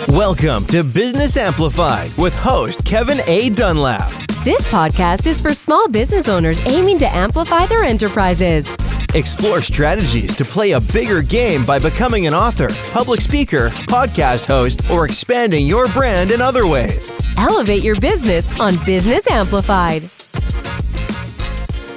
Welcome to Business Amplified with host Kevin A. Dunlap. This podcast is for small business owners aiming to amplify their enterprises. Explore strategies to play a bigger game by becoming an author, public speaker, podcast host, or expanding your brand in other ways. Elevate your business on Business Amplified.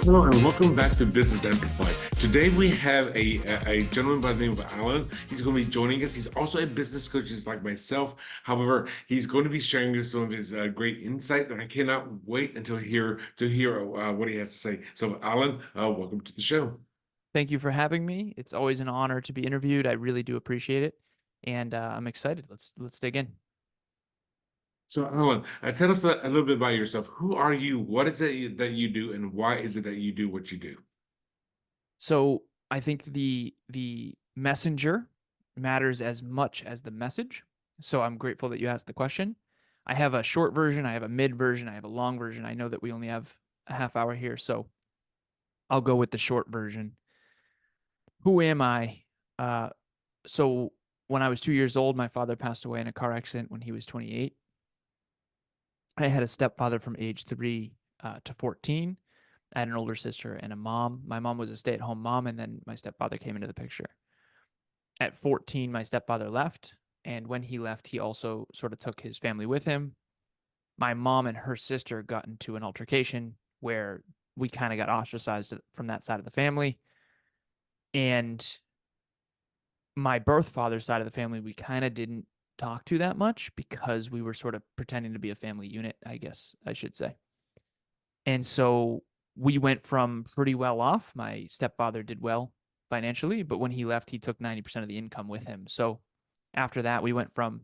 Hello and welcome back to Business Amplified. Today we have a gentleman by the name of Alan. He's going to be joining us. He's also a business coach just like myself. However, he's going to be sharing some of his great insight, and I cannot wait until hear what he has to say. So Alan, welcome to the show. Thank you for having me. It's always an honor to be interviewed. I really do appreciate it, and I'm excited. Let's dig in. So Alan, tell us a little bit about yourself. Who are you? What is it that you do, and why is it that you do what you do? So I think the messenger matters as much as the message. So I'm grateful that you asked the question. I have a short version, I have a mid version, I have a long version. I know that we only have a half hour here, so I'll go with the short version. Who am I? So when I was 2 years old, my father passed away in a car accident when he was 28. I had a stepfather from age 3 to 14. I had an older sister and a mom. My mom was a stay-at-home mom, and then my stepfather came into the picture. At 14, my stepfather left, and when he left, he also sort of took his family with him. My mom and her sister got into an altercation where we kind of got ostracized from that side of the family. And my birth father's side of the family, we kind of didn't talk to that much because we were sort of pretending to be a family unit, I guess I should say. And so we went from pretty well off. My stepfather did well financially, but when he left, he took 90% of the income with him. So after that, we went from,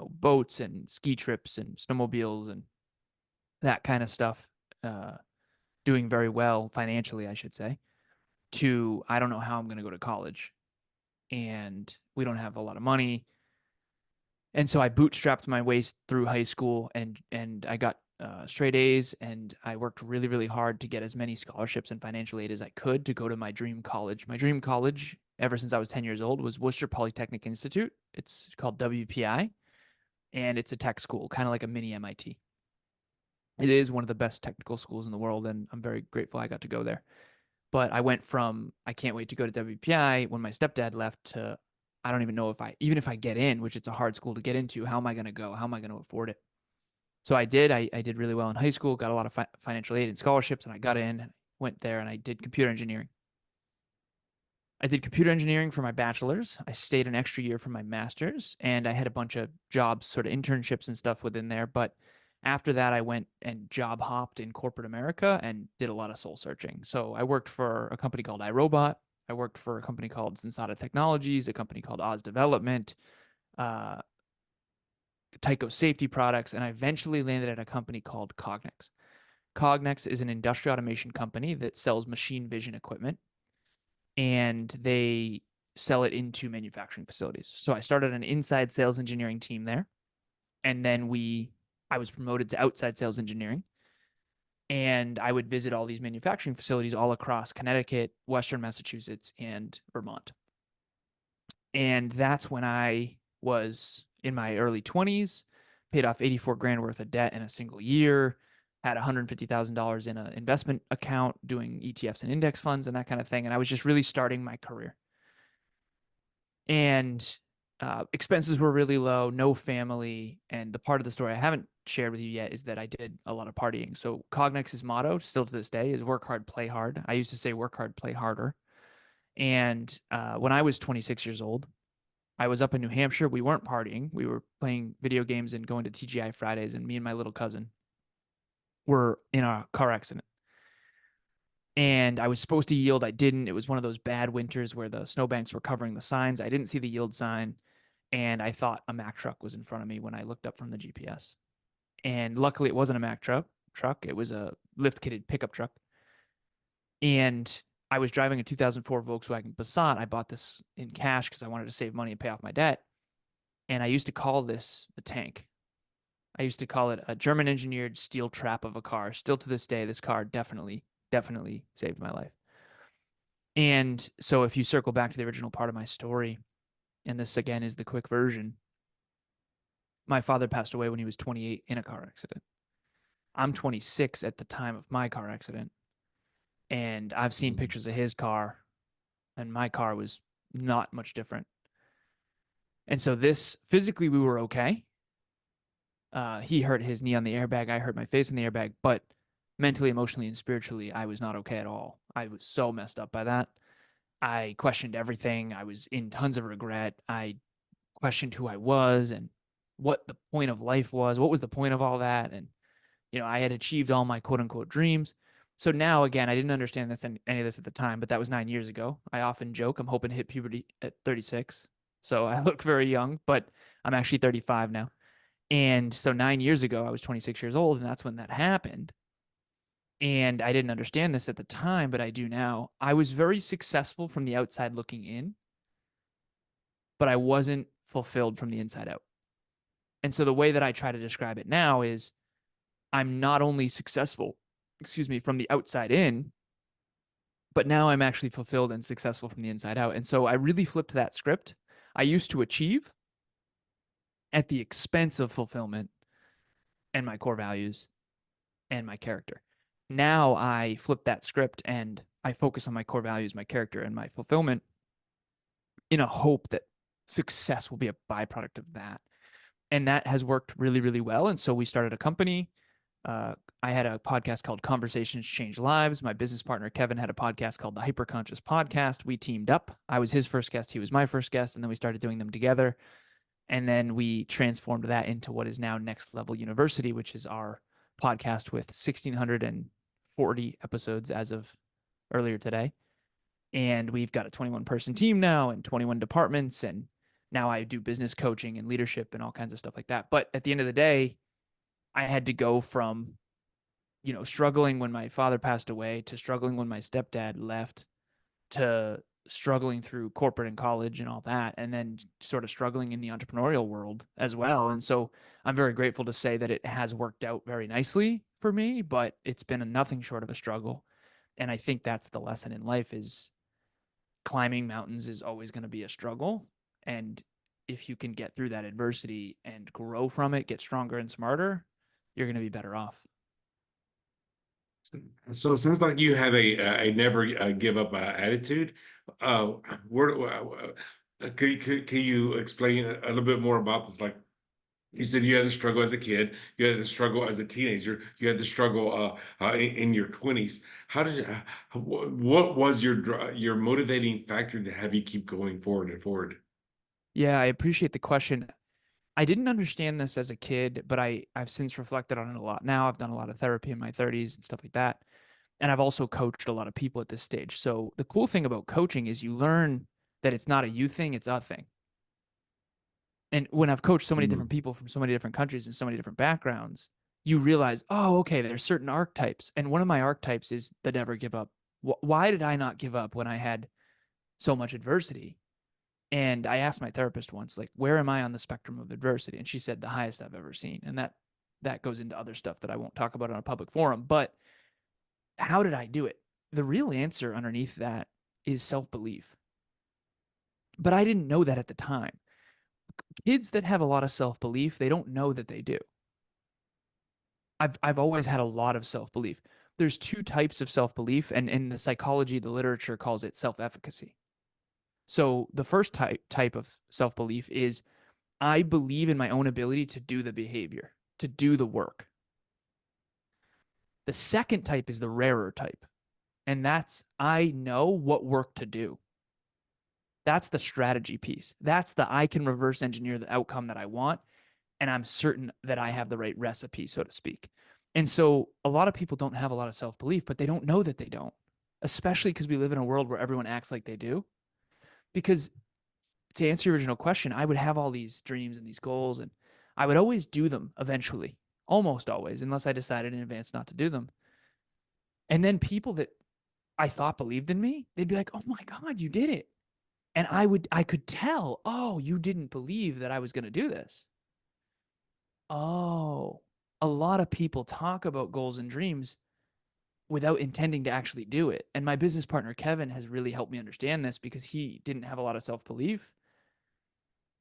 boats and ski trips and snowmobiles and that kind of stuff, doing very well financially, I should say, to I don't know how I'm going to go to college, and we don't have a lot of money. And so I bootstrapped my way through high school, and I got straight A's, and I worked really, really hard to get as many scholarships and financial aid as I could to go to my dream college. My dream college, ever since I was 10 years old, was Worcester Polytechnic Institute. It's called WPI, and it's a tech school, kind of like a mini MIT. It is one of the best technical schools in the world, and I'm very grateful I got to go there. But I went from, I can't wait to go to WPI when my stepdad left, to I don't even know even if I get in, which it's a hard school to get into, how am I going to go? How am I going to afford it? So I did. I did really well in high school, got a lot of financial aid and scholarships, and I got in, went there, and I did computer engineering. I did computer engineering for my bachelor's. I stayed an extra year for my master's, and I had a bunch of jobs, sort of internships and stuff within there. But after that, I went and job hopped in corporate America and did a lot of soul searching. So I worked for a company called iRobot. I worked for a company called Sensata Technologies, a company called Oz Development, Tyco Safety Products, and I eventually landed at a company called Cognex. Cognex is an industrial automation company that sells machine vision equipment, and they sell it into manufacturing facilities. So I started an inside sales engineering team there, and then I was promoted to outside sales engineering. And I would visit all these manufacturing facilities all across Connecticut, Western Massachusetts, and Vermont. And that's when I was in my early 20s, paid off 84 grand worth of debt in a single year, had $150,000 in an investment account doing ETFs and index funds and that kind of thing. And I was just really starting my career. And expenses were really low, no family. And the part of the story I haven't shared with you yet is that I did a lot of partying. So Cognex's motto, still to this day, is work hard, play hard. I used to say work hard, play harder. And when I was 26 years old, I was up in New Hampshire. We weren't partying. We were playing video games and going to TGI Fridays. And me and my little cousin were in a car accident. And I was supposed to yield. I didn't. It was one of those bad winters where the snowbanks were covering the signs. I didn't see the yield sign. And I thought a Mack truck was in front of me when I looked up from the GPS. And luckily it wasn't a Mack truck. It was a lift-kitted pickup truck. And I was driving a 2004 Volkswagen Passat. I bought this in cash because I wanted to save money and pay off my debt. And I used to call this the tank. I used to call it a German engineered steel trap of a car. Still to this day, this car definitely saved my life. And so if you circle back to the original part of my story, and this again is the quick version, my father passed away when he was 28 in a car accident. I'm 26 at the time of my car accident. And I've seen pictures of his car, and my car was not much different. And so this physically, we were okay. He hurt his knee on the airbag. I hurt my face in the airbag. But mentally, emotionally, and spiritually, I was not okay at all. I was so messed up by that. I questioned everything. I was in tons of regret. I questioned who I was and what the point of life was. What was the point of all that? And, I had achieved all my quote unquote dreams. So now, again, I didn't understand any of this at the time, but that was 9 years ago. I often joke I'm hoping to hit puberty at 36. So I look very young, but I'm actually 35 now. And so 9 years ago, I was 26 years old, and that's when that happened. And I didn't understand this at the time, but I do now. I was very successful from the outside looking in, but I wasn't fulfilled from the inside out. And so the way that I try to describe it now is I'm not only successful, from the outside in, but now I'm actually fulfilled and successful from the inside out. And so I really flipped that script. I used to achieve at the expense of fulfillment and my core values and my character. Now I flip that script and I focus on my core values, my character, and my fulfillment in a hope that success will be a byproduct of that. And that has worked really, really well. And so we started a company. I had a podcast called Conversations Change Lives. My business partner, Kevin, had a podcast called the Hyperconscious Podcast. We teamed up. I was his first guest. He was my first guest. And then we started doing them together. And then we transformed that into what is now Next Level University, which is our podcast with 1,640 episodes as of earlier today. And we've got a 21-person team now and 21 departments. And now I do business coaching and leadership and all kinds of stuff like that. But at the end of the day, I had to go from, struggling when my father passed away to struggling when my stepdad left to struggling through corporate and college and all that, and then sort of struggling in the entrepreneurial world as well. And so I'm very grateful to say that it has worked out very nicely for me, but it's been nothing short of a struggle. And I think that's the lesson in life is climbing mountains is always going to be a struggle. And if you can get through that adversity and grow from it, get stronger and smarter, you're going to be better off. So it sounds like you have a never give up attitude. Where can you explain a little bit more about this? Like you said, you had to struggle as a kid, you had to struggle as a teenager, you had to struggle in your 20s. How did what was your motivating factor to have you keep going forward and forward? Yeah, I appreciate the question. I didn't understand this as a kid, but I've since reflected on it a lot now. I've done a lot of therapy in my 30s and stuff like that. And I've also coached a lot of people at this stage. So the cool thing about coaching is you learn that it's not a you thing, it's a thing. And when I've coached so many different people from so many different countries and so many different backgrounds, you realize, oh, okay, there's certain archetypes. And one of my archetypes is the never give up. Why did I not give up when I had so much adversity? And I asked my therapist once, like, where am I on the spectrum of adversity? And she said, the highest I've ever seen. And that goes into other stuff that I won't talk about on a public forum. But how did I do it? The real answer underneath that is self-belief. But I didn't know that at the time. Kids that have a lot of self-belief, they don't know that they do. I've always had a lot of self-belief. There's two types of self-belief, and in the psychology, the literature calls it self-efficacy. So the first type of self-belief is I believe in my own ability to do the behavior, to do the work. The second type is the rarer type. And that's I know what work to do. That's the strategy piece. That's the I can reverse engineer the outcome that I want. And I'm certain that I have the right recipe, so to speak. And so a lot of people don't have a lot of self-belief, but they don't know that they don't, especially because we live in a world where everyone acts like they do. Because to answer your original question, I would have all these dreams and these goals, and I would always do them eventually, almost always, unless I decided in advance not to do them. And then people that I thought believed in me, they'd be like, oh my God, you did it. And I could tell, oh, you didn't believe that I was going to do this. Oh, a lot of people talk about goals and dreams without intending to actually do it. And my business partner, Kevin, has really helped me understand this because he didn't have a lot of self-belief.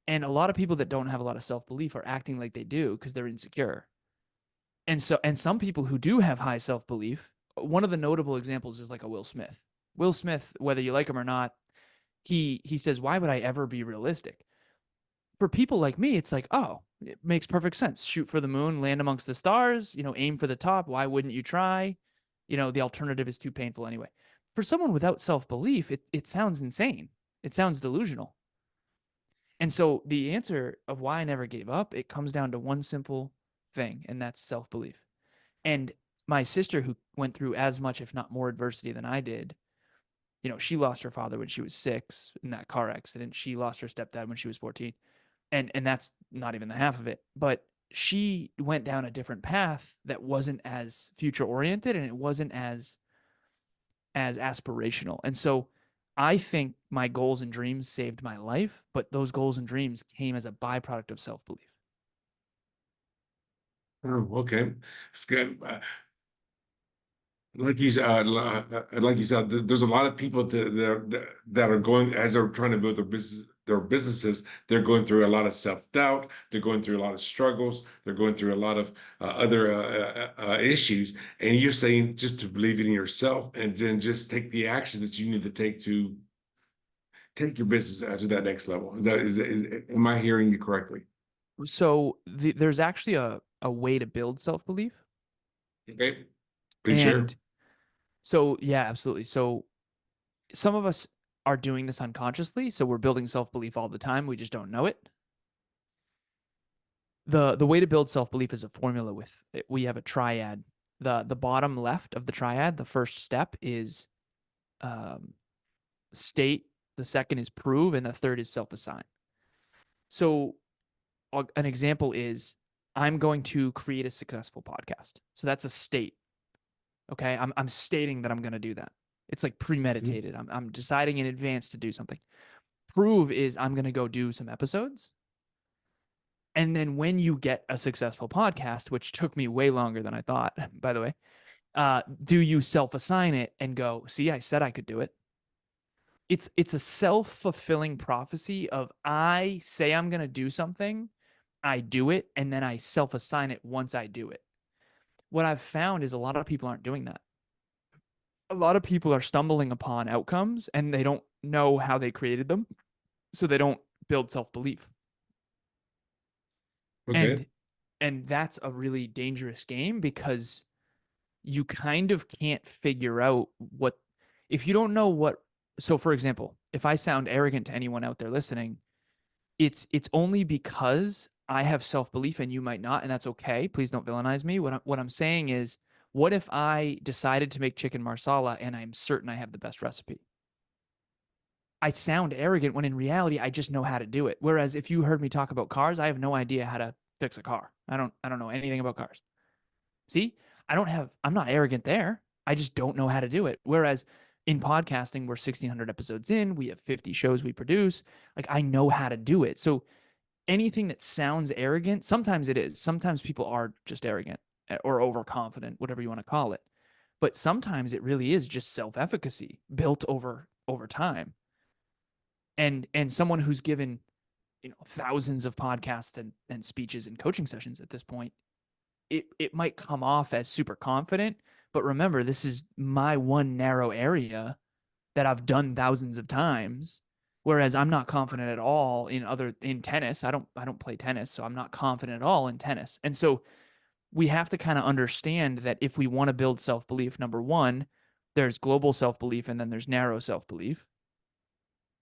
And a lot of people that don't have a lot of self-belief are acting like they do because they're insecure. And some people who do have high self-belief, one of the notable examples is like a Will Smith. Will Smith, whether you like him or not, he says, why would I ever be realistic? For people like me, it's like, oh, it makes perfect sense. Shoot for the moon, land amongst the stars, aim for the top. Why wouldn't you try? The alternative is too painful anyway. For someone without self-belief, it sounds insane. It sounds delusional. And so the answer of why I never gave up, it comes down to one simple thing, and that's self-belief. And my sister, who went through as much, if not more adversity than I did, she lost her father when she was 6 in that car accident. She lost her stepdad when she was 14. And that's not even the half of it. But she went down a different path that wasn't as future oriented, and it wasn't as aspirational. And so I think my goals and dreams saved my life, but those goals and dreams came as a byproduct of self-belief. Oh, okay. It's good. Like you said, there's a lot of people that are going as they're trying to build their businesses. They're going through a lot of self-doubt. They're going through a lot of struggles. They're going through a lot of other issues. And you're saying just to believe in yourself and then just take the action that you need to take your business to that next level. Am I hearing you correctly? So there's actually a way to build self-belief. Okay, please share. And so, yeah, absolutely. So some of us are doing this unconsciously. So we're building self-belief all the time. We just don't know it. The way to build self-belief is a formula we have a triad. The bottom left of the triad, the first step is state, the second is prove, and the third is self-assign. So an example is I'm going to create a successful podcast. So that's a state. Okay. I'm stating that I'm going to do that. It's like premeditated. I'm deciding in advance to do something. Prove is I'm going to go do some episodes. And then when you get a successful podcast, which took me way longer than I thought, by the way, do you self-assign it and go, see, I said I could do it. It's a self-fulfilling prophecy of I say I'm going to do something, I do it, and then I self-assign it once I do it. What I've found is a lot of people aren't doing that. A lot of people are stumbling upon outcomes and they don't know how they created them. So they don't build self-belief. Okay. And that's a really dangerous game because you kind of can't figure out if you don't know what. So for example, if I sound arrogant to anyone out there listening, it's only because I have self-belief and you might not, and that's okay. Please don't villainize me. What I'm saying is, what if I decided to make chicken marsala and I'm certain I have the best recipe? I sound arrogant when in reality I just know how to do it. Whereas if you heard me talk about cars, I have no idea how to fix a car. I don't know anything about cars. See? I'm not arrogant there. I just don't know how to do it. Whereas in podcasting, we're 1,600 episodes in, we have 50 shows we produce. Like I know how to do it. So anything that sounds arrogant, sometimes it is. Sometimes people are just arrogant or overconfident, whatever you want to call it. But sometimes it really is just self-efficacy built over time. And someone who's given, thousands of podcasts and speeches and coaching sessions at this point, it might come off as super confident, but remember, this is my one narrow area that I've done thousands of times. Whereas I'm not confident at all in tennis. I don't play tennis, so I'm not confident at all in tennis. And so we have to kind of understand that if we want to build self-belief, number one, there's global self-belief and then there's narrow self-belief.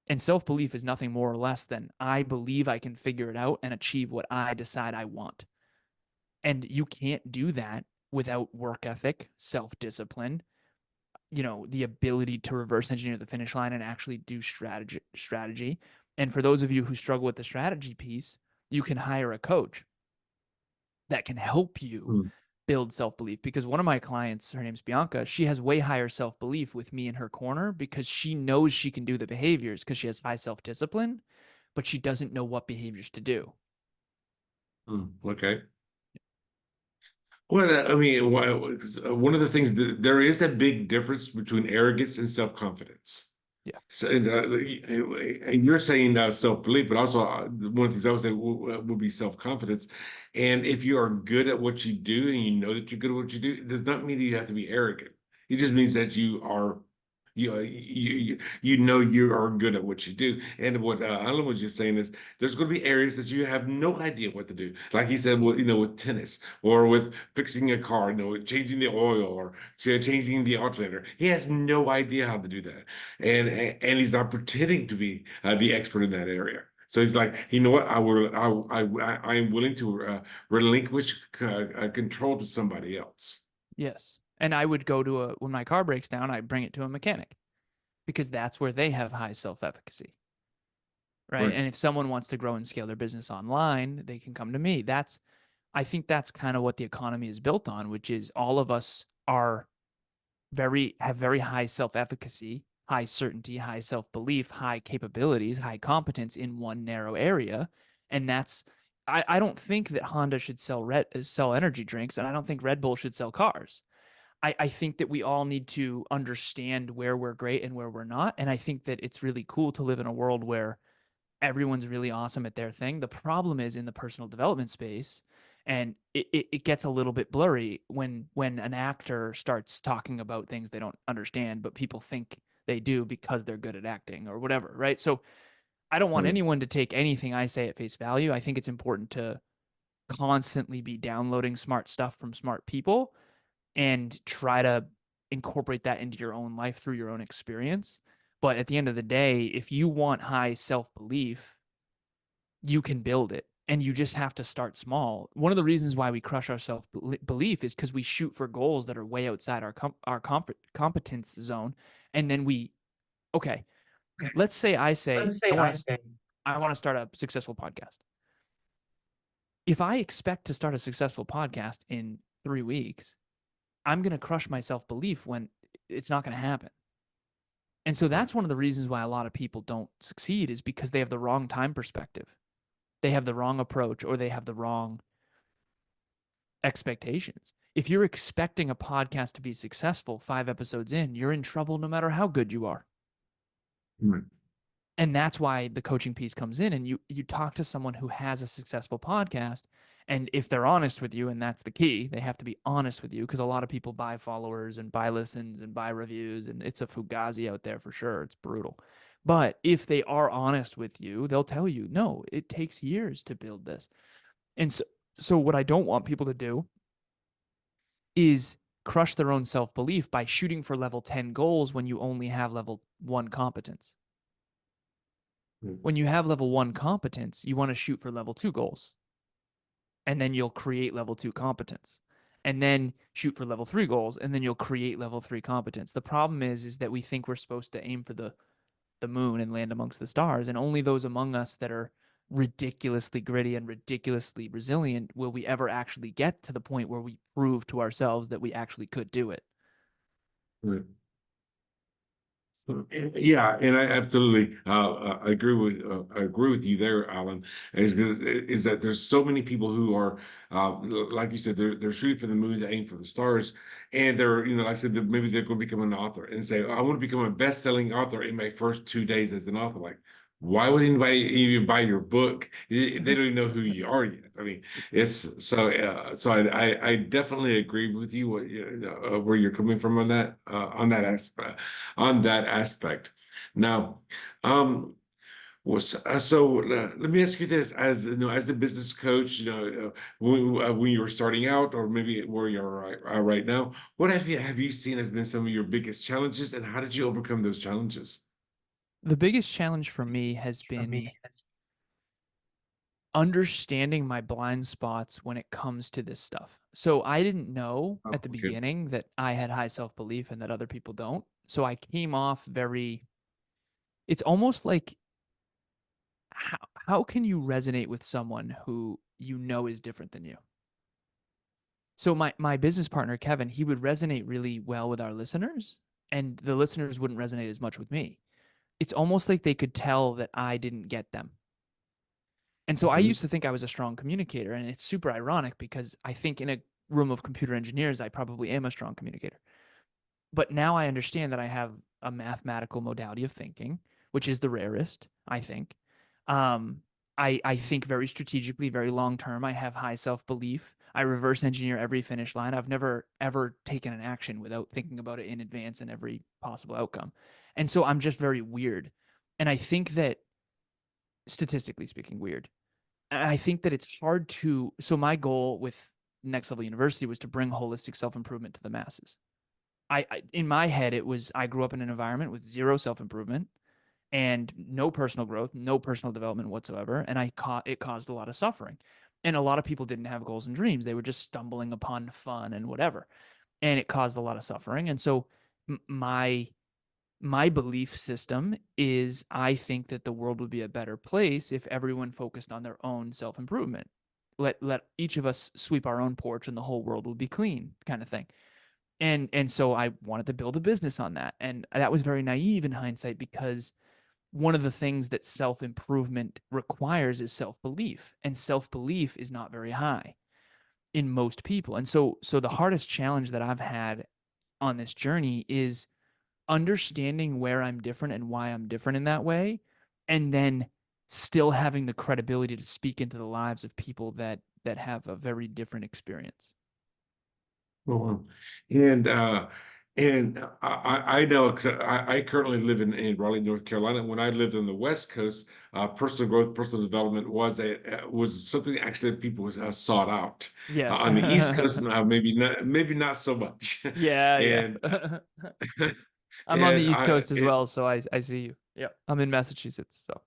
And self-belief is nothing more or less than I believe I can figure it out and achieve what I decide I want. And you can't do that without work ethic, self-discipline, the ability to reverse engineer the finish line and actually do strategy. And for those of you who struggle with the strategy piece, you can hire a coach that can help you build self-belief. Because one of my clients, her name's Bianca, she has way higher self-belief with me in her corner because she knows she can do the behaviors because she has high self-discipline, but she doesn't know what behaviors to do. Okay. Well, I mean, one of the things that there is that big difference between arrogance and self-confidence. Yeah. So, and you're saying self-belief, but also one of the things I would say would be self-confidence. And if you are good at what you do and you know that you're good at what you do, it does not mean that you have to be arrogant. It just means that you are, you know you are good at what you do. And what Alan was just saying is there's going to be areas that you have no idea what to do. Like he said, well, with tennis or with fixing a car, with changing the oil or changing the alternator. He has no idea how to do that, and he's not pretending to be the expert in that area. So he's like, you know what? I am willing to relinquish control to somebody else. Yes. And I would go to when my car breaks down, I bring it to a mechanic because that's where they have high self-efficacy. Right. Right. And if someone wants to grow and scale their business online, they can come to me. I think that's kind of what the economy is built on, which is all of us have very high self-efficacy, high certainty, high self-belief, high capabilities, high competence in one narrow area. And I don't think that Honda should sell energy drinks, and I don't think Red Bull should sell cars. I think that we all need to understand where we're great and where we're not. And I think that it's really cool to live in a world where everyone's really awesome at their thing. The problem is in the personal development space, and it gets a little bit blurry when an actor starts talking about things they don't understand, but people think they do because they're good at acting or whatever, right? So I don't want Right. anyone to take anything I say at face value. I think it's important to constantly be downloading smart stuff from smart people and try to incorporate that into your own life through your own experience. But at the end of the day, if you want high self belief, you can build it, and you just have to start small. One of the reasons why we crush our self belief is because we shoot for goals that are way outside our competence zone, and then okay, let's say I want to start a successful podcast. If I expect to start a successful podcast in 3 weeks, I'm going to crush my self belief when it's not going to happen. And so that's one of the reasons why a lot of people don't succeed, is because they have the wrong time perspective. They have the wrong approach, or they have the wrong expectations. If you're expecting a podcast to be successful 5 episodes in, you're in trouble no matter how good you are. Right. And that's why the coaching piece comes in, and you talk to someone who has a successful podcast, and if they're honest with you, and that's the key, they have to be honest with you, because a lot of people buy followers and buy listens and buy reviews, and it's a fugazi out there for sure. It's brutal. But if they are honest with you, they'll tell you, no, it takes years to build this. And so what I don't want people to do is crush their own self-belief by shooting for level 10 goals when you only have level 1 competence. When you have level 1 competence, you want to shoot for level 2 goals. And then you'll create level 2 competence. And then shoot for level 3 goals, and then you'll create level 3 competence. The problem is that we think we're supposed to aim for the moon and land amongst the stars, and only those among us that are ridiculously gritty and ridiculously resilient will we ever actually get to the point where we prove to ourselves that we actually could do it. Right. Yeah, and I absolutely I agree with you there, Alan. Is that there's so many people who are like you said, they're shooting for the moon, they aim for the stars, and they're like I said, maybe they're going to become an author and say, I want to become a best-selling author in my first 2 days as an author. Like, why would anybody even buy your book? They don't even know who you are yet. I mean, it's so I definitely agree with you where you're coming from on that aspect Now, let me ask you this: as as a business coach, when you were starting out, or maybe where you're right now, what have you seen has been some of your biggest challenges, and how did you overcome those challenges? The biggest challenge for me has been understanding my blind spots when it comes to this stuff. So I didn't know Oh, at the okay. beginning that I had high self-belief and that other people don't. So I came off it's almost like, how can you resonate with someone who you know is different than you? So my business partner, Kevin, he would resonate really well with our listeners, and the listeners wouldn't resonate as much with me. It's almost like they could tell that I didn't get them. And so I Mhm. used to think I was a strong communicator, and it's super ironic because I think room of computer engineers, I probably am a strong communicator. But now I understand that I have a mathematical modality of thinking, which is the rarest, I think. Um, I think very strategically, very long term. I have high self belief. I reverse engineer every finish line. I've never ever taken an action without thinking about it in advance and every possible outcome. And so I'm just very weird. And I think that, statistically speaking, weird. And I think that it's hard to. So my goal with Next Level University was to bring holistic self improvement to the masses. In my head, it was, I grew up in an environment with zero self improvement and no personal growth, no personal development whatsoever, and it caused a lot of suffering. And a lot of people didn't have goals and dreams; they were just stumbling upon fun and whatever, and it caused a lot of suffering. And so my belief system is, I think that the world would be a better place if everyone focused on their own self improvement. Let each of us sweep our own porch, and the whole world will be clean, kind of thing. And so I wanted to build a business on that. And that was very naive in hindsight, because one of the things that self-improvement requires is self-belief. And self-belief is not very high in most people. And so the hardest challenge that I've had on this journey is understanding where I'm different and why I'm different in that way, and then still having the credibility to speak into the lives of people that have a very different experience. Well, and I know, because I currently live in Raleigh, North Carolina. When I lived on the West Coast, personal growth, personal development was something actually that people sought out. Yeah. On the East Coast, maybe not so much. Yeah, And yeah. I'm on the and East I Coast as well, so I see you. Yeah. I'm in Massachusetts, so.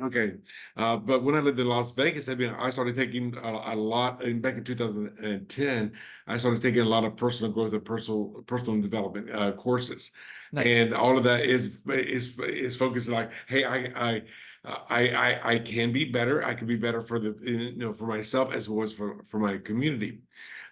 Okay. But when I lived in Las Vegas, I started taking a lot, and back in 2010, I started taking a lot of personal growth and personal development courses. Nice. And all of that is focused like, hey, I can be better. I can be better for for myself, as well as for my community.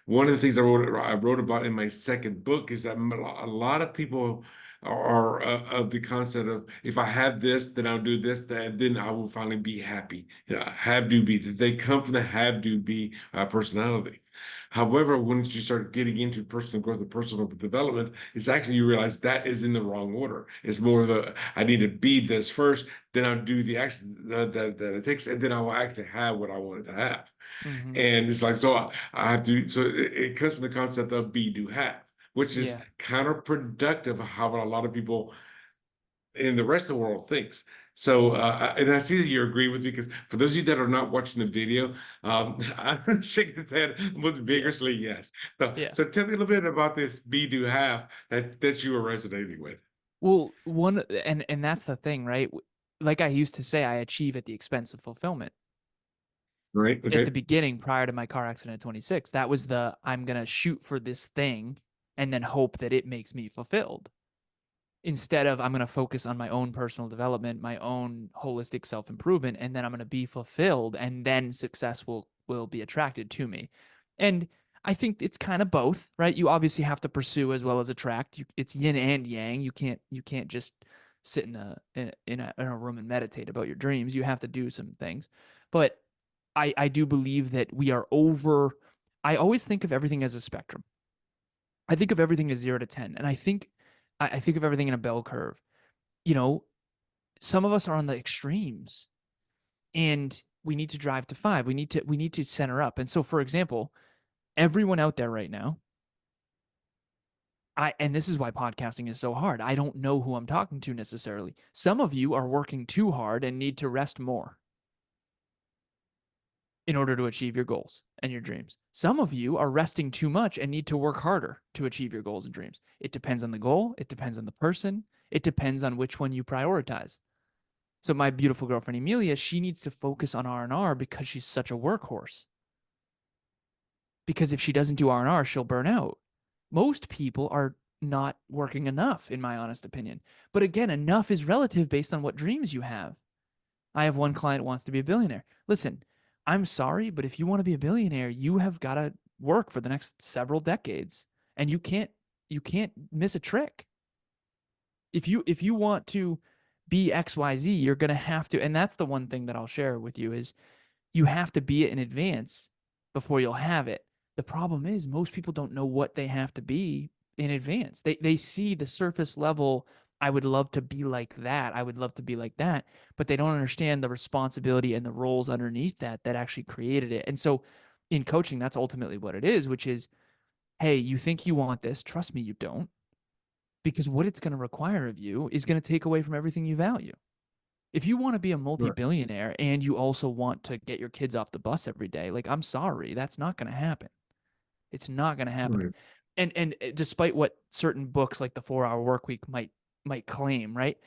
One of the things I wrote about in my second book is that a lot of people are of the concept of, if I have this, then I'll do this, then I will finally be happy. Have do be. They come from the have do be personality. However, once you start getting into personal growth and personal development, it's actually, you realize that is in the wrong order. It's more of a, I need to be this first, then I'll do the action that it takes, and then I will actually have what I wanted to have. Mm-hmm. And it's like, so I have to, so it comes from the concept of be, do, have, which is Yeah. counterproductive of how a lot of people in the rest of the world thinks. So, and I see that you agree with me, because for those of you that are not watching the video, I'm shaking the head with Yeah. vigorously yes. So, Yeah. so tell me a little bit about this be, do, have that you were resonating with. Well, and that's the thing, right? Like I used to say, I achieve at the expense of fulfillment. Right? At the Okay. beginning, prior to my car accident at 26, that was I'm going to shoot for this thing and then hope that it makes me fulfilled. Instead of, I'm going to focus on my own personal development, my own holistic self-improvement, and then I'm going to be fulfilled, and then success will be attracted to me. And I think it's kind of both, right? You obviously have to pursue as well as attract. It's yin and yang. You can't just sit in a room and meditate about your dreams. You have to do some things. But I do believe that I always think of everything as a spectrum. I think of everything as 0 to 10, and I think of everything in a bell curve. You know, some of us are on the extremes, and we need to drive to 5. We need to center up. And so, for example, everyone out there right now, and this is why podcasting is so hard. I don't know who I'm talking to necessarily. Some of you are working too hard and need to rest more in order to achieve your goals and your dreams. Some of you are resting too much and need to work harder to achieve your goals and dreams. It depends on the goal. It depends on the person. It depends on which one you prioritize. So my beautiful girlfriend, Emilia, she needs to focus on R&R because she's such a workhorse. Because if she doesn't do R&R, she'll burn out. Most people are not working enough, in my honest opinion. But again, enough is relative based on what dreams you have. I have one client who wants to be a billionaire. Listen, I'm sorry, but if you want to be a billionaire, you have got to work for the next several decades, and you can't miss a trick. If you want to be XYZ, you're going to have to, and that's the one thing that I'll share with you is, you have to be it in advance before you'll have it. The problem is most people don't know what they have to be in advance. They see the surface level. I would love to be like that. I would love to be like that, but they don't understand the responsibility and the roles underneath that actually created it. And so in coaching, that's ultimately what it is, which is, hey, you think you want this, trust me, you don't, because what it's going to require of you is going to take away from everything you value. If you want to be a Right. multi-billionaire and you also want to get your kids off the bus every day, like, I'm sorry, that's not going to happen. It's not going to happen. Right. And despite what certain books like the 4 Hour Work Week might claim, right?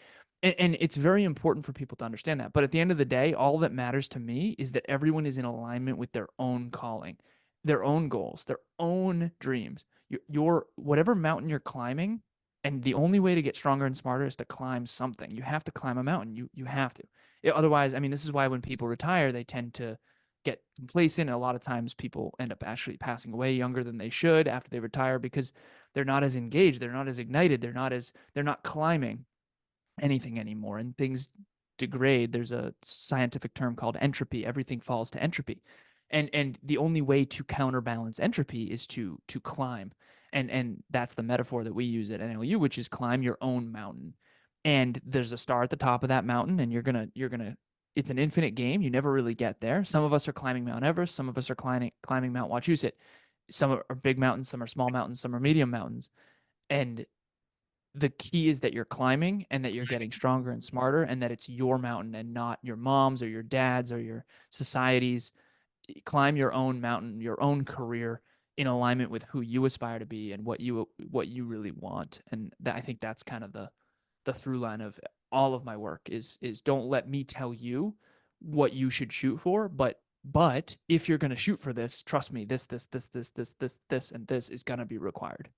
And it's very important for people to understand that. But at the end of the day, all that matters to me is that everyone is in alignment with their own calling, their own goals, their own dreams. Your whatever mountain you're climbing, and the only way to get stronger and smarter is to climb something. You have to climb a mountain. You have to. Otherwise, I mean, this is why when people retire, they tend to get complacent. And a lot of times people end up actually passing away younger than they should after they retire because they're not as engaged, they're not as ignited, they're not climbing anything anymore, and things degrade. There's a scientific term called entropy. Everything falls to entropy. And the only way to counterbalance entropy is to climb. And that's the metaphor that we use at NLU, which is climb your own mountain. And there's a star at the top of that mountain, and you're gonna it's an infinite game. You never really get there. Some of us are climbing Mount Everest, some of us are climbing Mount Wachusett. Some are big mountains, some are small mountains, some are medium mountains. And the key is that you're climbing and that you're getting stronger and smarter, and that it's your mountain and not your mom's or your dad's or your society's. Climb your own mountain, your own career, in alignment with who you aspire to be and what you really want. And I think that's kind of the through line of all of my work is don't let me tell you what you should shoot for, but if you're going to shoot for this, trust me, this and this is going to be required.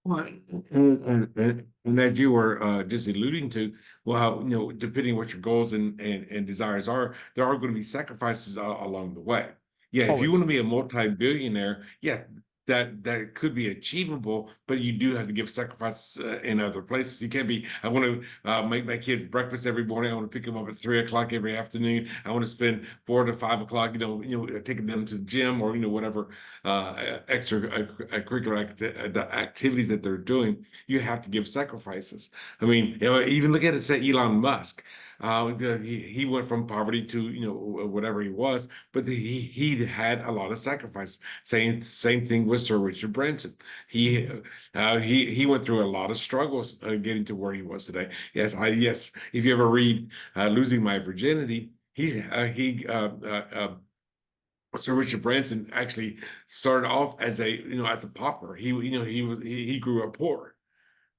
Well, and as you were just alluding to, well, depending what your goals and desires are, there are going to be sacrifices along the way. Yeah, if you want Always. to be a multi-billionaire, yeah, that could be achievable, but you do have to give sacrifices in other places. You can't be, I want to make my kids breakfast every morning. I want to pick them up at 3 o'clock every afternoon. I want to spend 4 to 5 o'clock, taking them to the gym or whatever extra curricular activities that they're doing. You have to give sacrifices. I mean, even look at it, say Elon Musk. He went from poverty to whatever he was, but he had a lot of sacrifice. Same thing with Sir Richard Branson. He went through a lot of struggles getting to where he was today. Yes. If you ever read Losing My Virginity, Sir Richard Branson actually started off as a pauper. He grew up poor.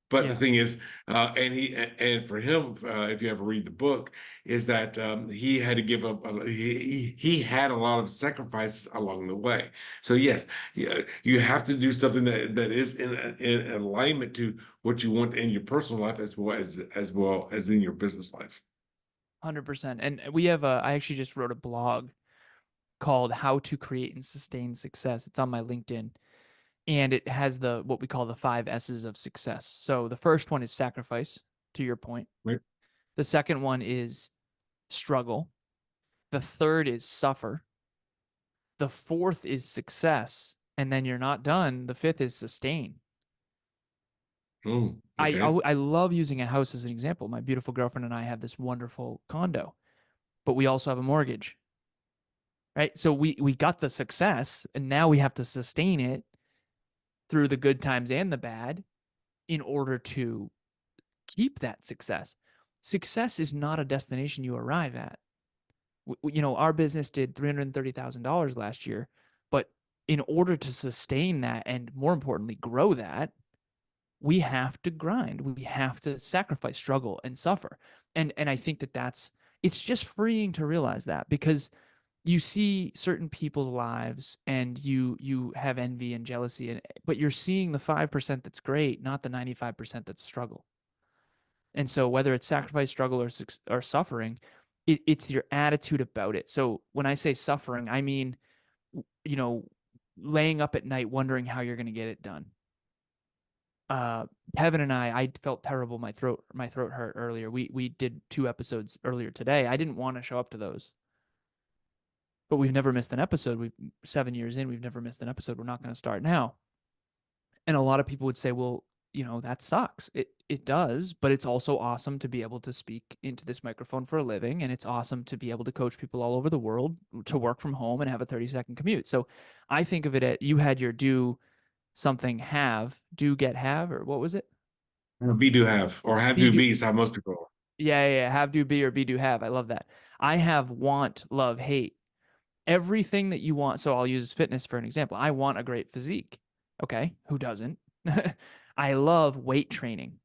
But the Yeah. thing is, and for him, if you ever read the book, is that he had to give up. He had a lot of sacrifices along the way. So yes, yeah, you have to do something that is in alignment to what you want in your personal life as well as in your business life. 100%. And I actually just wrote a blog called How to Create and Sustain Success. It's on my LinkedIn, and it has what we call the 5 S's of success. So the first one is sacrifice, to your point. Right? The second one is struggle. The third is suffer. The fourth is success. And then you're not done. The fifth is sustain. Mm, I, okay. I I love using a house as an example. My beautiful girlfriend and I have this wonderful condo, but we also have a mortgage, right? So we got the success, and now we have to sustain it through the good times and the bad in order to keep that success. Success is not a destination you arrive at. Our business did $330,000 last year, but in order to sustain that and, more importantly, grow that, we have to grind. We have to sacrifice, struggle, and suffer. And I think it's just freeing to realize that, because you see certain people's lives and you have envy and jealousy, but you're seeing the 5% that's great, not the 95% that's struggle. And so whether it's sacrifice, struggle, or suffering, it's your attitude about it. So when I say suffering, I mean, you know, laying up at night wondering how you're going to get it done. Kevin and I felt terrible. My throat hurt earlier. We did 2 episodes earlier today. I didn't want to show up to those. but we've never missed an episode. We've 7 years in, we've never missed an episode. We're not going to start now. And a lot of people would say, well, that sucks. It does, but it's also awesome to be able to speak into this microphone for a living. And it's awesome to be able to coach people all over the world to work from home and have a 30-second commute. So I think of it as you had your do something have, do get have, or what was it? Be do have, or have Be do do. be is how most people. Yeah. Have do be or be do have. I love that. I have want, love, hate. Everything that you want. So I'll use fitness for an example. I want a great physique. Okay. Who doesn't? I love weight training.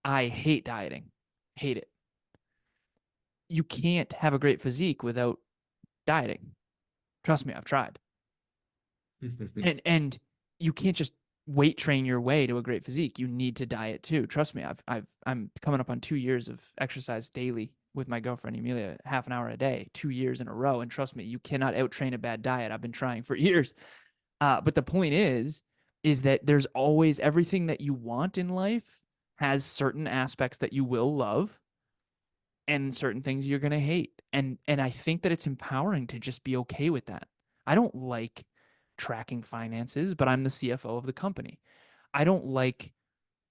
I hate dieting. Hate it. You can't have a great physique without dieting. Trust me, I've tried. And you can't just weight train your way to a great physique. You need to diet too. Trust me, I'm coming up on 2 years of exercise daily with my girlfriend Emilia, half an hour a day, 2 years in a row. And trust me, you cannot out train a bad diet. I've been trying for years. But the point is that there's always everything that you want in life has certain aspects that you will love and certain things you're going to hate. And I think that it's empowering to just be okay with that. I don't like tracking finances, but I'm the CFO of the company. I don't like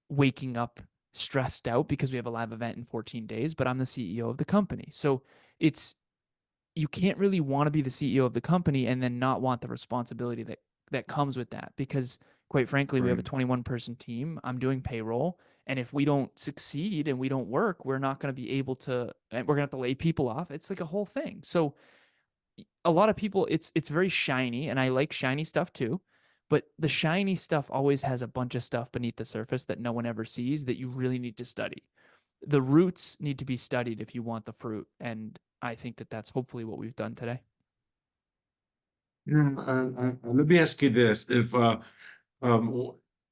waking up stressed out because we have a live event in 14 days, but I'm the CEO of the company. So you can't really want to be the CEO of the company and then not want the responsibility that comes with that, because quite frankly, we have a 21-person team. I'm doing payroll. And if we don't succeed and we don't work, we're not going to be able to, and we're going to have to lay people off. It's like a whole thing. So a lot of people, it's very shiny, and I like shiny stuff too. But the shiny stuff always has a bunch of stuff beneath the surface that no one ever sees that you really need to study. The roots need to be studied if you want the fruit. And I think that that's hopefully what we've done today. Let me ask you this: um,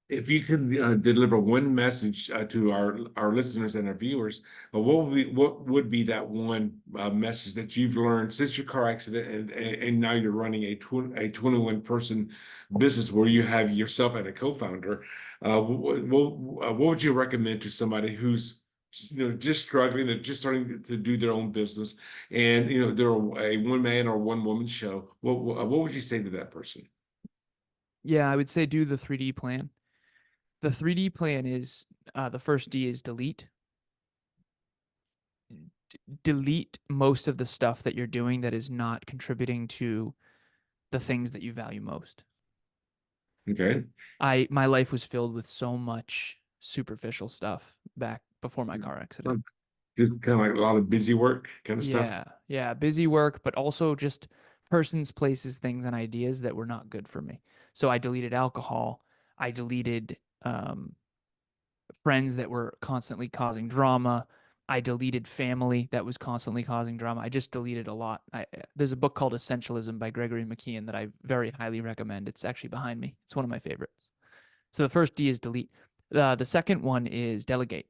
if you could deliver one message to our listeners and our viewers, what would be that one message that you've learned since your car accident, and now you're running a 21-person business where you have yourself and a co-founder? What would you recommend to somebody who's just struggling, they're just starting to do their own business, and they're a one man or one woman show? What would you say to that person? Yeah, I would say do the 3D plan. The 3D plan is the first D is delete. Delete most of the stuff that you're doing that is not contributing to the things that you value most. Okay. My life was filled with so much superficial stuff back before my car accident. Kind of like a lot of busy work kind of stuff. Yeah, busy work, but also just persons, places, things, and ideas that were not good for me. So I deleted alcohol. I deleted friends that were constantly causing drama. I deleted family that was constantly causing drama. I just deleted a lot. There's a book called Essentialism by Gregory McKeon that I very highly recommend. It's actually behind me. It's one of my favorites. So the first D is delete. The second one is delegate.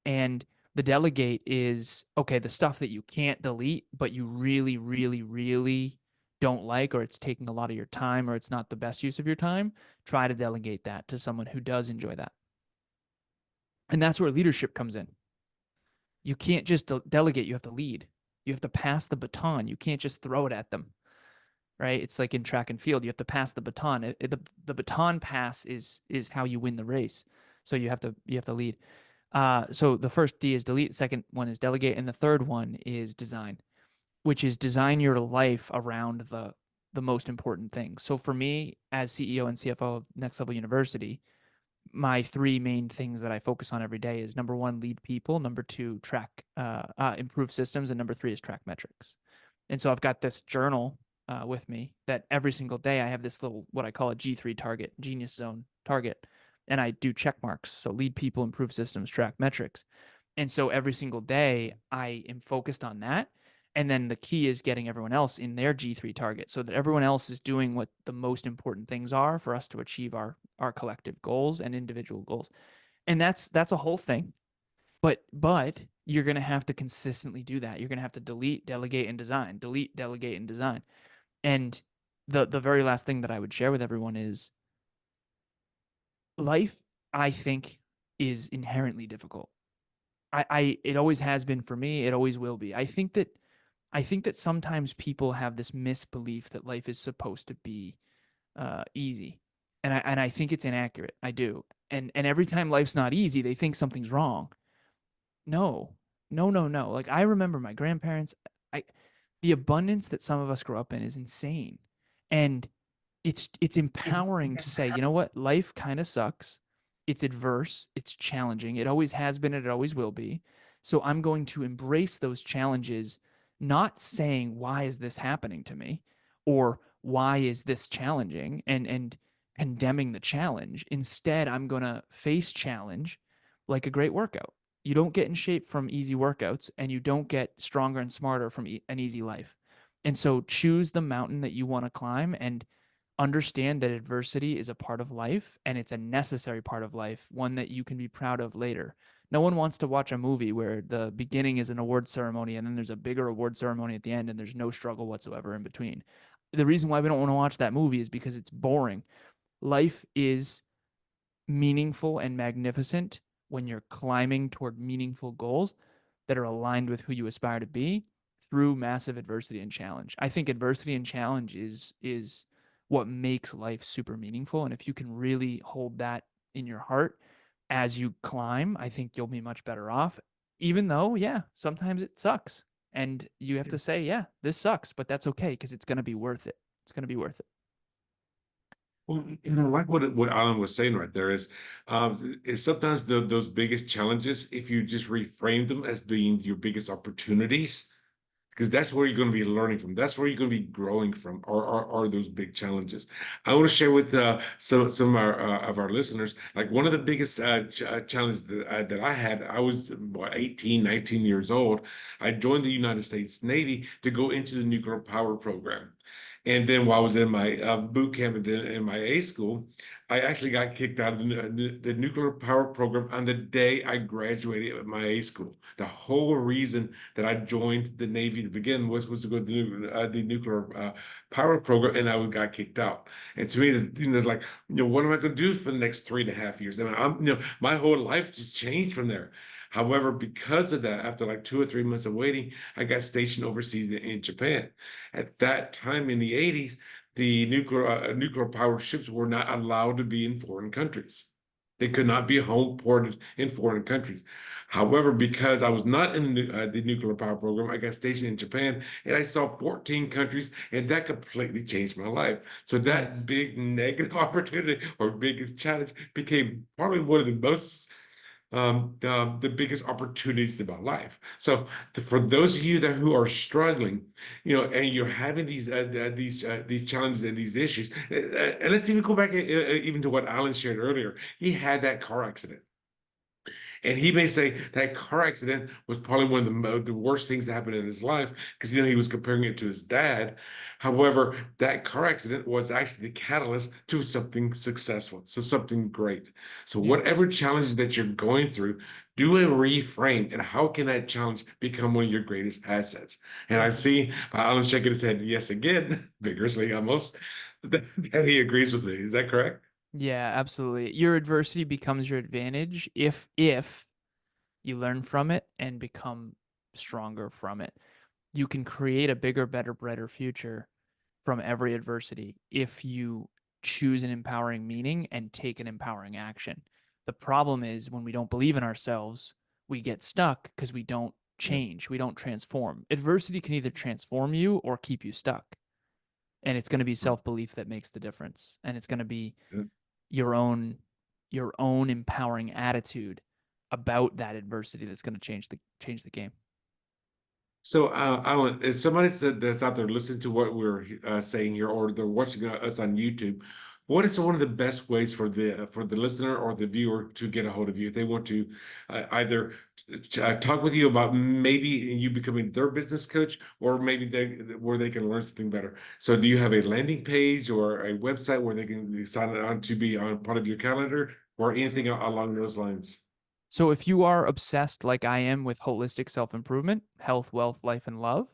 And the delegate is, okay, the stuff that you can't delete, but you really, really, really don't like, or it's taking a lot of your time, or it's not the best use of your time, try to delegate that to someone who does enjoy that. And that's where leadership comes in. You can't just delegate, you have to lead. You have to pass the baton. You can't just throw it at them, right? It's like in track and field, you have to pass the baton. The baton pass is how you win the race. So you have to lead. So the first D is delete, the second one is delegate, and the third one is design, which is design your life around the most important things. So for me, as CEO and CFO of Next Level University, my three main things that I focus on every day is number one, lead people, number two, track, improve systems, and number three is track metrics. And so I've got this journal with me that every single day I have this little, what I call a G3 target, genius zone target, and I do check marks. So lead people, improve systems, track metrics. And so every single day I am focused on that. And then the key is getting everyone else in their G3 target so that everyone else is doing what the most important things are for us to achieve our collective goals and individual goals. And that's a whole thing. But you're going to have to consistently do that. You're going to have to delete, delegate, and design. Delete, delegate, and design. And the very last thing that I would share with everyone is life, I think, is inherently difficult. It always has been for me. It always will be. I think that I think that sometimes people have this misbelief that life is supposed to be easy, and I think it's inaccurate. I do, and every time life's not easy, they think something's wrong. No, no, no, no. Like I remember my grandparents. I The abundance that some of us grow up in is insane, and it's empowering to say, you know what, life kind of sucks. It's adverse. It's challenging. It always has been, and it always will be. So I'm going to embrace those challenges, not saying why is this happening to me, or why is this challenging, and condemning the challenge. Instead, I'm going to face challenge like a great workout. You don't get in shape from easy workouts, and you don't get stronger and smarter from an easy life. And so choose the mountain that you want to climb, and understand that adversity is a part of life, and it's a necessary part of life, one that you can be proud of later. No one wants to watch a movie where the beginning is an award ceremony and then there's a bigger award ceremony at the end and there's no struggle whatsoever in between. The reason why we don't want to watch that movie is because it's boring. Life is meaningful and magnificent when you're climbing toward meaningful goals that are aligned with who you aspire to be through massive adversity and challenge. I think adversity and challenge is what makes life super meaningful, and if you can really hold that in your heart as you climb, I think you'll be much better off. Even though, yeah, sometimes it sucks, and you have to say, yeah, this sucks, but that's okay because it's going to be worth it. It's going to be worth it. Well, like what Alan was saying right there is sometimes those biggest challenges, if you just reframe them as being your biggest opportunities, because that's where you're going to be learning from. That's where you're going to be growing from. Are those big challenges? I want to share with some of our listeners, like one of the biggest challenges that I had. I was 18, 19 years old. I joined the United States Navy to go into the nuclear power program. And then while I was in my boot camp and then in my A school, I actually got kicked out of the nuclear power program on the day I graduated at my A school. The whole reason that I joined the Navy to begin was to go to the nuclear power program, and I got kicked out. And to me, it's like, what am I going to do for the next 3.5 years? And my whole life just changed from there. However, because of that, after like 2 or 3 months of waiting, I got stationed overseas in Japan. At that time in the 80s, the nuclear powered ships were not allowed to be in foreign countries. They could not be home ported in foreign countries. However, because I was not in the nuclear power program, I got stationed in Japan and I saw 14 countries, and that completely changed my life. So that Nice. big negative opportunity or biggest challenge became probably one of the most the biggest opportunities in my life. So for those of you who are struggling, and you're having these challenges and these issues, and let's even go back even to what Alan shared earlier. He had that car accident. And he may say that car accident was probably one of the worst things that happened in his life because he was comparing it to his dad. However, that car accident was actually the catalyst to something successful, so something great. So Yeah. whatever challenges that you're going through, do a reframe, and how can that challenge become one of your greatest assets? And I see Alan shaking his head yes again, vigorously almost, that he agrees with me. Is that correct? Yeah, absolutely. Your adversity becomes your advantage if you learn from it and become stronger from it. You can create a bigger, better, brighter future from every adversity if you choose an empowering meaning and take an empowering action. The problem is when we don't believe in ourselves, we get stuck because we don't change, we don't transform. Adversity can either transform you or keep you stuck. And it's going to be self-belief that makes the difference. And it's going to be Yeah. your own empowering attitude about that adversity that's going to change the game. So, Alan, if somebody that's out there listening to what we're saying here, or they're watching us on YouTube, what is one of the best ways for the listener or the viewer to get a hold of you if they want to either talk with you about maybe you becoming their business coach, or maybe where they can learn something better? So, do you have a landing page or a website where they can sign on to be on part of your calendar, or anything along those lines? So if you are obsessed like I am with holistic self-improvement, health, wealth, life, and love,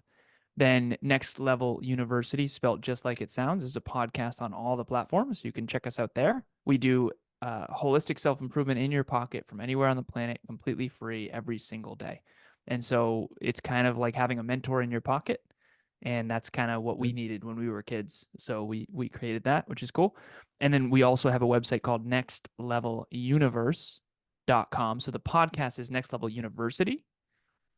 then Next Level University, spelled just like it sounds, is a podcast on all the platforms. You can check us out there. We do holistic self-improvement in your pocket from anywhere on the planet, completely free every single day. And so it's kind of like having a mentor in your pocket. And that's kind of what we needed when we were kids. So we created that, which is cool. And then we also have a website called nextleveluniverse.com. So the podcast is Next Level University.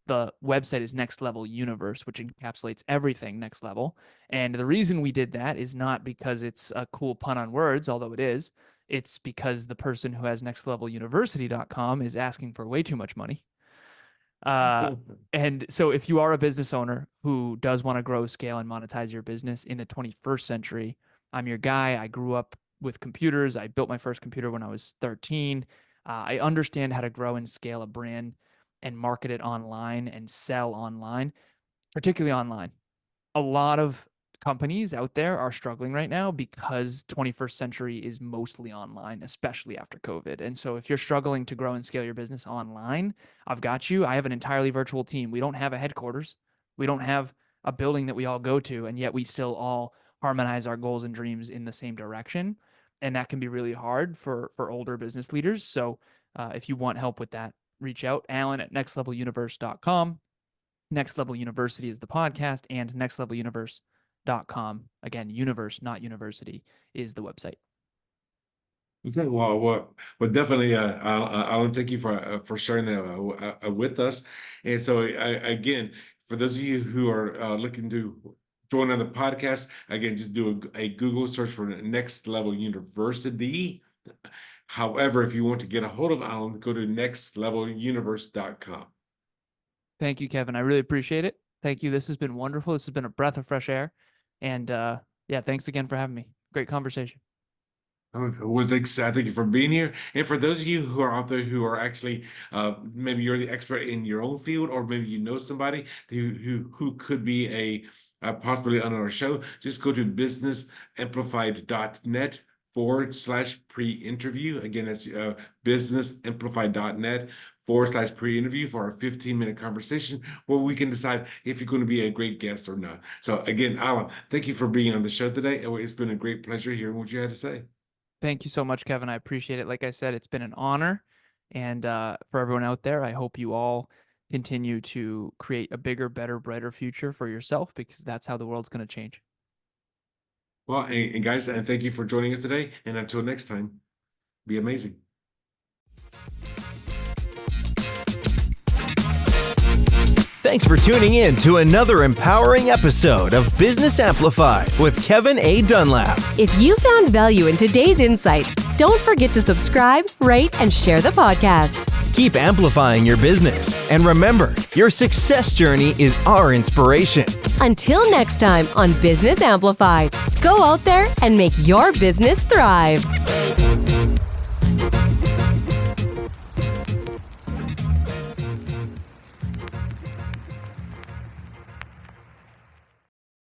The website is Next Level Universe, which encapsulates everything next level. And the reason we did that is not because it's a cool pun on words, although it is. It's because the person who has nextleveluniversity.com is asking for way too much money. And so if you are a business owner who does want to grow, scale, and monetize your business in the 21st century, I'm your guy. I grew up with computers. I built my first computer when I was 13. I understand how to grow and scale a brand and market it online and sell online, particularly online. A lot of companies out there are struggling right now because 21st century is mostly online, especially after COVID. And so if you're struggling to grow and scale your business online, I've got you. I have an entirely virtual team. We don't have a headquarters. We don't have a building that we all go to, and yet we still all harmonize our goals and dreams in the same direction. And that can be really hard for older business leaders. So if you want help with that, reach out, Alan at nextleveluniverse.com. Next Level University is the podcast, and nextleveluniverse.com. Again, universe, not university, is the website. Okay, well, definitely, Alan, thank you for sharing that with us. And so, again, for those of you who are looking to join on the podcast, again, just do a Google search for Next Level University. However, if you want to get a hold of Alan, go to nextleveluniverse.com. Thank you, Kevin. I really appreciate it. Thank you. This has been wonderful. This has been a breath of fresh air. And yeah, thanks again for having me. Great conversation. Well, thanks. Thank you for being here. And for those of you who are out there who are actually, maybe you're the expert in your own field, or maybe you know somebody who could be a possibly on our show, just go to businessamplified.net/pre-interview. Again, that's businessamplified.net/pre-interview for our 15-minute conversation where we can decide if you're going to be a great guest or not. So again, Alan, thank you for being on the show today. It's been a great pleasure hearing what you had to say. Thank you so much, Kevin. I appreciate it. Like I said, it's been an honor. And for everyone out there, I hope you all continue to create a bigger, better, brighter future for yourself, because that's how the world's going to change. Well, and guys, and thank you for joining us today. And until next time, be amazing. Thanks for tuning in to another empowering episode of Business Amplified with Kevin A. Dunlap. If you found value in today's insights, don't forget to subscribe, rate, and share the podcast. Keep amplifying your business. And remember, your success journey is our inspiration. Until next time on Business Amplified, go out there and make your business thrive.